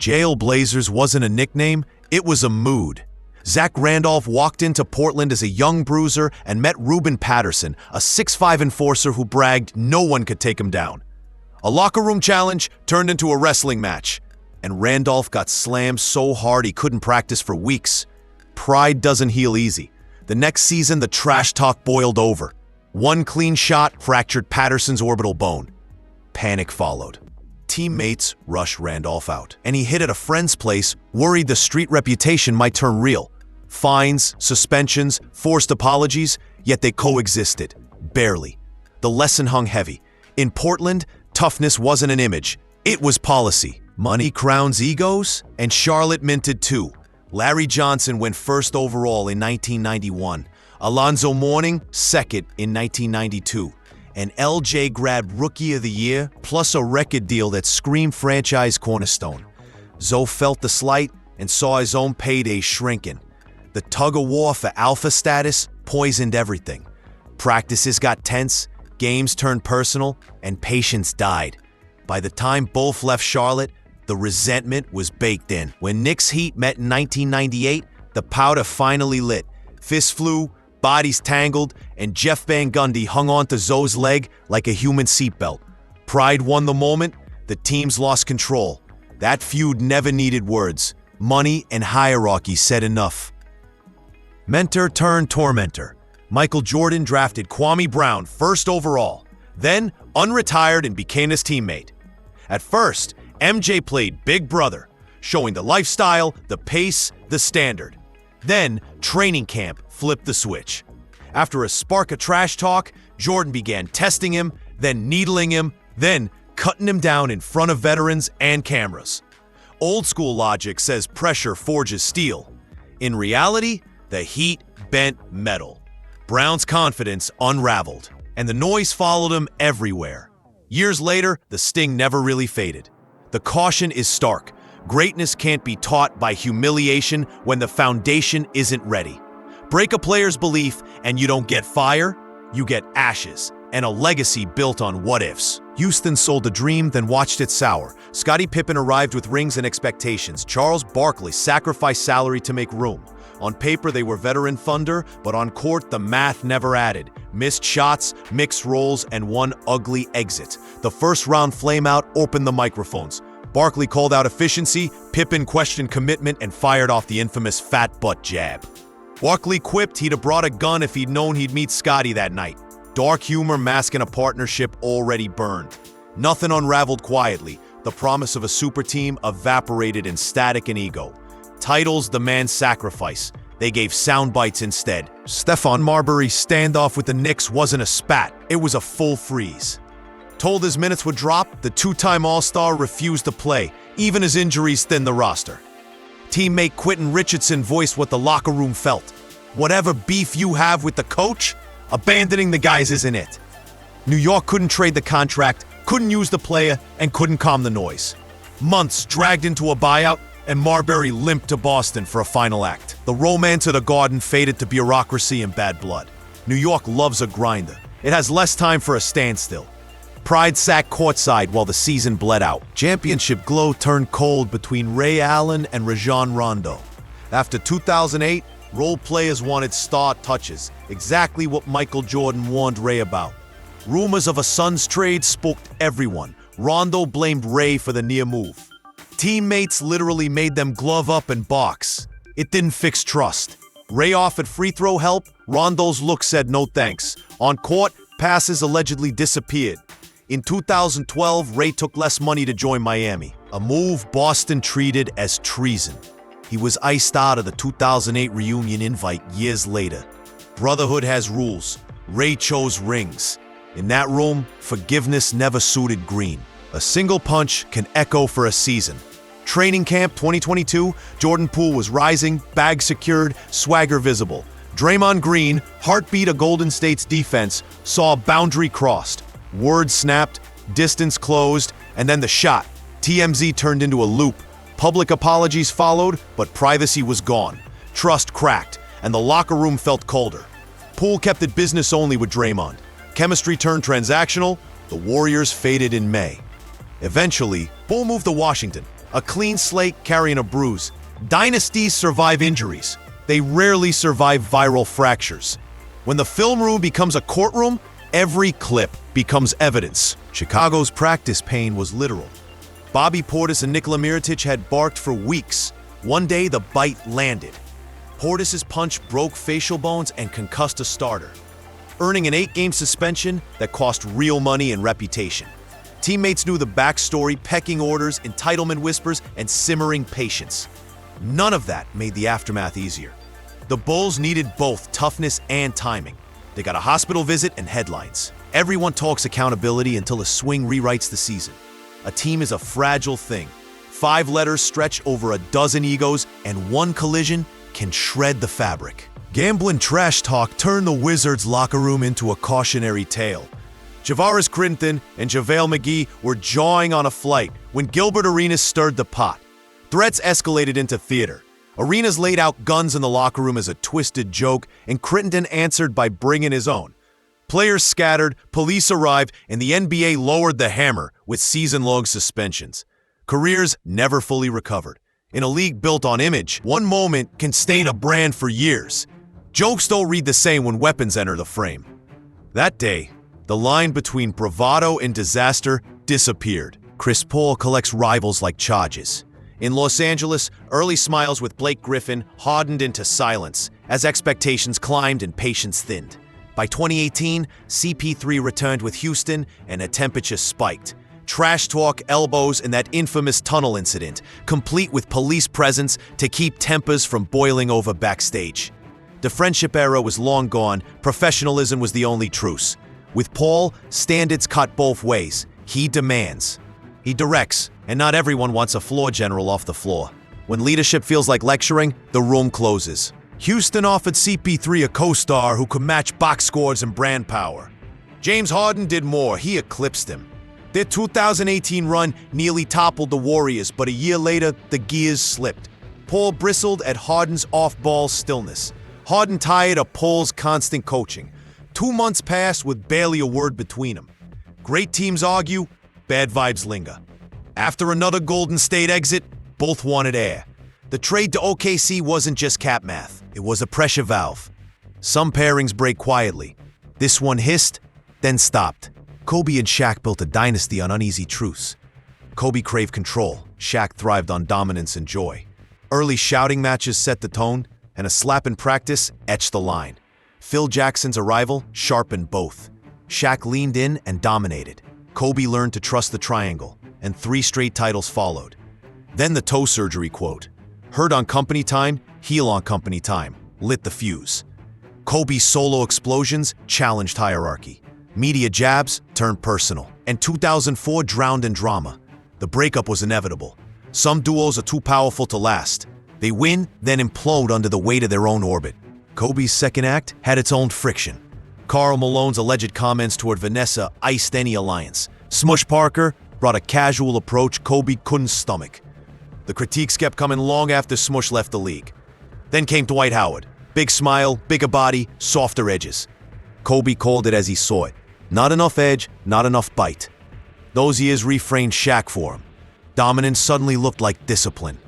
Jailblazers wasn't a nickname, it was a mood. Zach Randolph walked into Portland as a young bruiser and met Ruben Patterson, a 6'5" enforcer who bragged no one could take him down. A locker room challenge turned into a wrestling match, and Randolph got slammed so hard he couldn't practice for weeks. Pride doesn't heal easy. The next season, the trash talk boiled over. One clean shot fractured Patterson's orbital bone. Panic followed. Teammates rushed Randolph out, and he hid at a friend's place, worried the street reputation might turn real. Fines, suspensions, forced apologies, yet they coexisted. Barely. The lesson hung heavy. In Portland, toughness wasn't an image. It was policy. Money crowns egos, and Charlotte minted too. Larry Johnson went first overall in 1991. Alonzo Mourning, second in 1992. And LJ grabbed Rookie of the Year, plus a record deal that screamed franchise cornerstone. Zoe felt the slight and saw his own payday shrinking. The tug-of-war for alpha status poisoned everything. Practices got tense, games turned personal, and patience died. By the time both left Charlotte, the resentment was baked in. When Knicks-Heat met in 1998, the powder finally lit. Fists flew, bodies tangled, and Jeff Van Gundy hung onto Zoe's leg like a human seatbelt. Pride won the moment, the teams lost control. That feud never needed words. Money and hierarchy said enough. Mentor turned tormentor. Michael Jordan drafted Kwame Brown first overall, then unretired and became his teammate. At first, MJ played big brother, showing the lifestyle, the pace, the standard. Then, training camp flipped the switch. After a spark of trash talk, Jordan began testing him, then needling him, then cutting him down in front of veterans and cameras. Old school logic says pressure forges steel. In reality, the heat bent metal. Brown's confidence unraveled, and the noise followed him everywhere. Years later, the sting never really faded. The caution is stark. Greatness can't be taught by humiliation when the foundation isn't ready. Break a player's belief and you don't get fire, you get ashes, and a legacy built on what-ifs. Houston sold a dream, then watched it sour. Scottie Pippen arrived with rings and expectations. Charles Barkley sacrificed salary to make room. On paper, they were veteran thunder, but on court, the math never added. Missed shots, mixed roles, and one ugly exit. The first-round flameout opened the microphones. Barkley called out efficiency, Pippen questioned commitment, and fired off the infamous fat butt jab. Barkley quipped he'd have brought a gun if he'd known he'd meet Scottie that night. Dark humor masking a partnership already burned. Nothing unraveled quietly. The promise of a super team evaporated in static and ego. Titles demand sacrifice. They gave sound bites instead. Stephon Marbury's standoff with the Knicks wasn't a spat. It was a full freeze. Told his minutes would drop, the two-time All-Star refused to play, even as injuries thinned the roster. Teammate Quentin Richardson voiced what the locker room felt. Whatever beef you have with the coach, abandoning the guys isn't it. New York couldn't trade the contract, couldn't use the player, and couldn't calm the noise. Months dragged into a buyout, and Marbury limped to Boston for a final act. The romance of the Garden faded to bureaucracy and bad blood. New York loves a grinder. It has less time for a standstill. Pride sat courtside while the season bled out. Championship glow turned cold between Ray Allen and Rajon Rondo. After 2008, role players wanted star touches, exactly what Michael Jordan warned Ray about. Rumors of a Suns trade spooked everyone. Rondo blamed Ray for the near move. Teammates literally made them glove up and box. It didn't fix trust. Ray offered free throw help, Rondo's look said no thanks. On court, passes allegedly disappeared. In 2012, Ray took less money to join Miami, a move Boston treated as treason. He was iced out of the 2008 reunion invite years later. Brotherhood has rules. Ray chose rings. In that room, forgiveness never suited Green. A single punch can echo for a season. Training camp 2022, Jordan Poole was rising, bag secured, swagger visible. Draymond Green, heartbeat of Golden State's defense, saw a boundary crossed. Words snapped, distance closed, and then the shot. TMZ turned into a loop. Public apologies followed, but privacy was gone. Trust cracked, and the locker room felt colder. Poole kept it business only with Draymond. Chemistry turned transactional. The Warriors faded in May. Eventually, Poole moved to Washington. A clean slate carrying a bruise. Dynasties survive injuries. They rarely survive viral fractures. When the film room becomes a courtroom, every clip becomes evidence. Chicago's practice pain was literal. Bobby Portis and Nikola Mirotic had barked for weeks. One day, the bite landed. Portis's punch broke facial bones and concussed a starter, earning an 8-game suspension that cost real money and reputation. Teammates knew the backstory, pecking orders, entitlement whispers, and simmering patience. None of that made the aftermath easier. The Bulls needed both toughness and timing. They got a hospital visit and headlines. Everyone talks accountability until a swing rewrites the season. A team is a fragile thing. 5 letters stretch over a dozen egos, and one collision can shred the fabric. Gambling trash talk turned the Wizards' locker room into a cautionary tale. Javaris Crittenton and JaVale McGee were jawing on a flight when Gilbert Arenas stirred the pot. Threats escalated into theater. Arenas laid out guns in the locker room as a twisted joke, and Crittenton answered by bringing his own. Players scattered, police arrived, and the NBA lowered the hammer with season-long suspensions. Careers never fully recovered. In a league built on image, one moment can stain a brand for years. Jokes don't read the same when weapons enter the frame. That day, the line between bravado and disaster disappeared. Chris Paul collects rivals like charges. In Los Angeles, early smiles with Blake Griffin hardened into silence as expectations climbed and patience thinned. By 2018, CP3 returned with Houston and a temperature spiked. Trash talk, elbows, and that infamous tunnel incident, complete with police presence to keep tempers from boiling over backstage. The friendship era was long gone, professionalism was the only truce. With Paul, standards cut both ways. He demands. He directs, and not everyone wants a floor general off the floor. When leadership feels like lecturing, the room closes. Houston offered CP3 a co-star who could match box scores and brand power. James Harden did more. He eclipsed him. Their 2018 run nearly toppled the Warriors, but a year later, the gears slipped. Paul bristled at Harden's off-ball stillness. Harden tired of Paul's constant coaching. 2 months passed with barely a word between them. Great teams argue, bad vibes linger. After another Golden State exit, both wanted air. The trade to OKC wasn't just cap math. It was a pressure valve. Some pairings break quietly. This one hissed, then stopped. Kobe and Shaq built a dynasty on uneasy truths. Kobe craved control. Shaq thrived on dominance and joy. Early shouting matches set the tone, and a slap in practice etched the line. Phil Jackson's arrival sharpened both. Shaq leaned in and dominated. Kobe learned to trust the triangle, and 3 straight titles followed. Then the toe surgery quote, "Heard on company time, heal on company time," lit the fuse. Kobe's solo explosions challenged hierarchy. Media jabs turned personal, and 2004 drowned in drama. The breakup was inevitable. Some duos are too powerful to last. They win, then implode under the weight of their own orbit. Kobe's second act had its own friction. Karl Malone's alleged comments toward Vanessa iced any alliance. Smush Parker brought a casual approach Kobe couldn't stomach. The critiques kept coming long after Smush left the league. Then came Dwight Howard. Big smile, bigger body, softer edges. Kobe called it as he saw it. Not enough edge, not enough bite. Those years reframed Shaq for him. Dominance suddenly looked like discipline.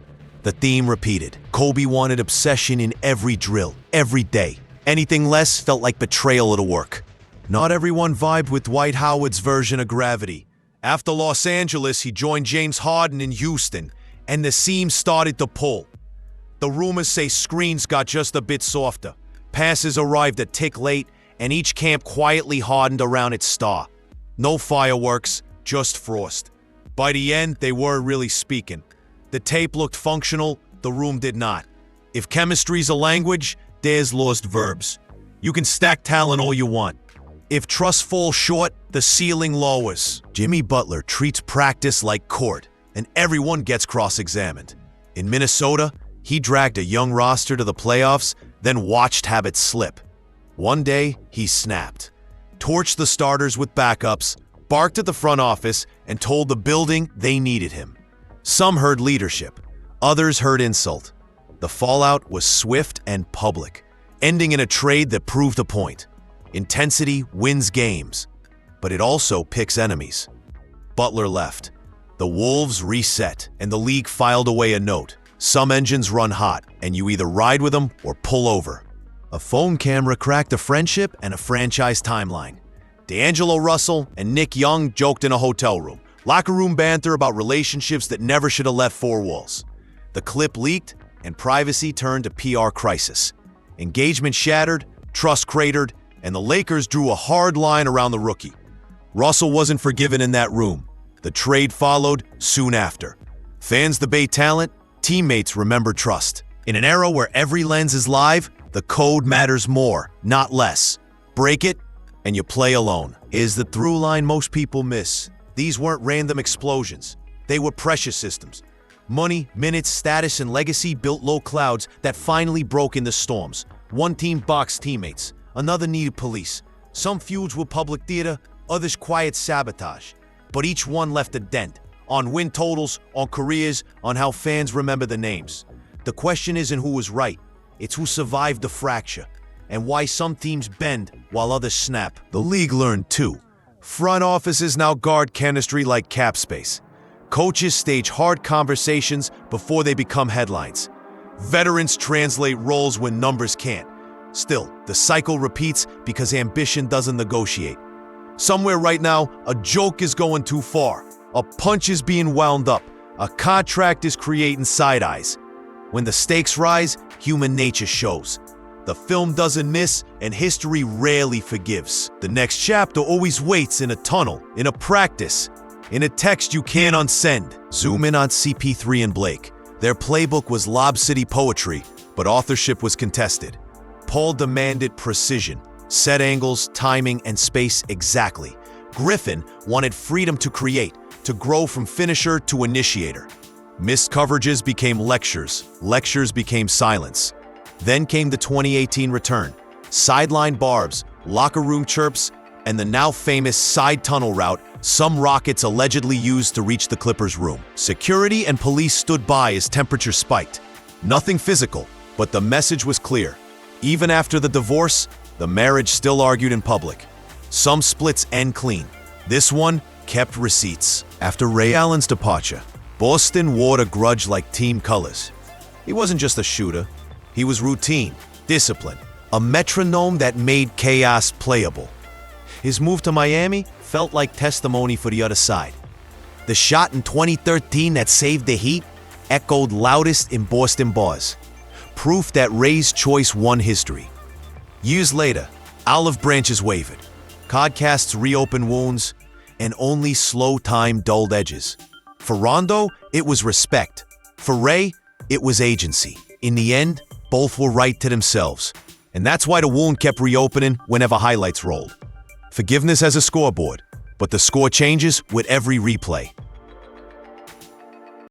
The theme repeated. Kobe wanted obsession in every drill, every day. Anything less felt like betrayal at work. Not everyone vibed with Dwight Howard's version of gravity. After Los Angeles, he joined James Harden in Houston, and the seam started to pull. The rumors say screens got just a bit softer. Passes arrived a tick late, and each camp quietly hardened around its star. No fireworks, just frost. By the end, they weren't really speaking. The tape looked functional, the room did not. If chemistry's a language, there's lost verbs. You can stack talent all you want. If trust falls short, the ceiling lowers. Jimmy Butler treats practice like court, and everyone gets cross-examined. In Minnesota, he dragged a young roster to the playoffs, then watched habits slip. One day, he snapped. Torched the starters with backups, barked at the front office, and told the building they needed him. Some heard leadership, others heard insult. The fallout was swift and public, ending in a trade that proved a point. Intensity wins games, but it also picks enemies. Butler left. The Wolves reset, and the league filed away a note. Some engines run hot, and you either ride with them or pull over. A phone camera cracked a friendship and a franchise timeline. D'Angelo Russell and Nick Young joked in a hotel room. Locker room banter about relationships that never should have left four walls. The clip leaked, and privacy turned to PR crisis. Engagement shattered, trust cratered, and the Lakers drew a hard line around the rookie. Russell wasn't forgiven in that room. The trade followed soon after. Fans debate talent, teammates remember trust. In an era where every lens is live, the code matters more, not less. Break it, and you play alone. Is the through line most people miss. These weren't random explosions. They were precious systems. Money, minutes, status, and legacy built low clouds that finally broke in the storms. One team boxed teammates. Another needed police. Some feuds were public theater, others quiet sabotage. But each one left a dent. On win totals, on careers, on how fans remember the names. The question isn't who was right. It's who survived the fracture. And why some teams bend while others snap. The league learned too. Front offices now guard chemistry like cap space. Coaches stage hard conversations before they become headlines. Veterans translate roles when numbers can't. Still, the cycle repeats because ambition doesn't negotiate. Somewhere right now, a joke is going too far. A punch is being wound up. A contract is creating side eyes. When the stakes rise, human nature shows. The film doesn't miss, and history rarely forgives. The next chapter always waits in a tunnel, in a practice, in a text you can't unsend. Zoom in on CP3 and Blake. Their playbook was Lob City poetry, but authorship was contested. Paul demanded precision, set angles, timing, and space exactly. Griffin wanted freedom to create, to grow from finisher to initiator. Missed coverages became lectures, lectures became silence. Then came the 2018 return. Sideline barbs, locker room chirps, and the now famous side tunnel route some Rockets allegedly used to reach the Clippers' room. Security and police stood by as temperature spiked. Nothing physical, but the message was clear. Even after the divorce, the marriage still argued in public. Some splits end clean. This one kept receipts. After Ray Allen's departure, Boston wore a grudge like team colors. He wasn't just a shooter. He was routine, discipline, a metronome that made chaos playable. His move to Miami felt like testimony for the other side. The shot in 2013 that saved the Heat echoed loudest in Boston bars. Proof that Ray's choice won history. Years later, olive branches wavered, podcasts reopened wounds, and only slow time dulled edges. For Rondo, it was respect. For Ray, it was agency. In the end, both were right to themselves. And that's why the wound kept reopening whenever highlights rolled. Forgiveness as a scoreboard, but the score changes with every replay.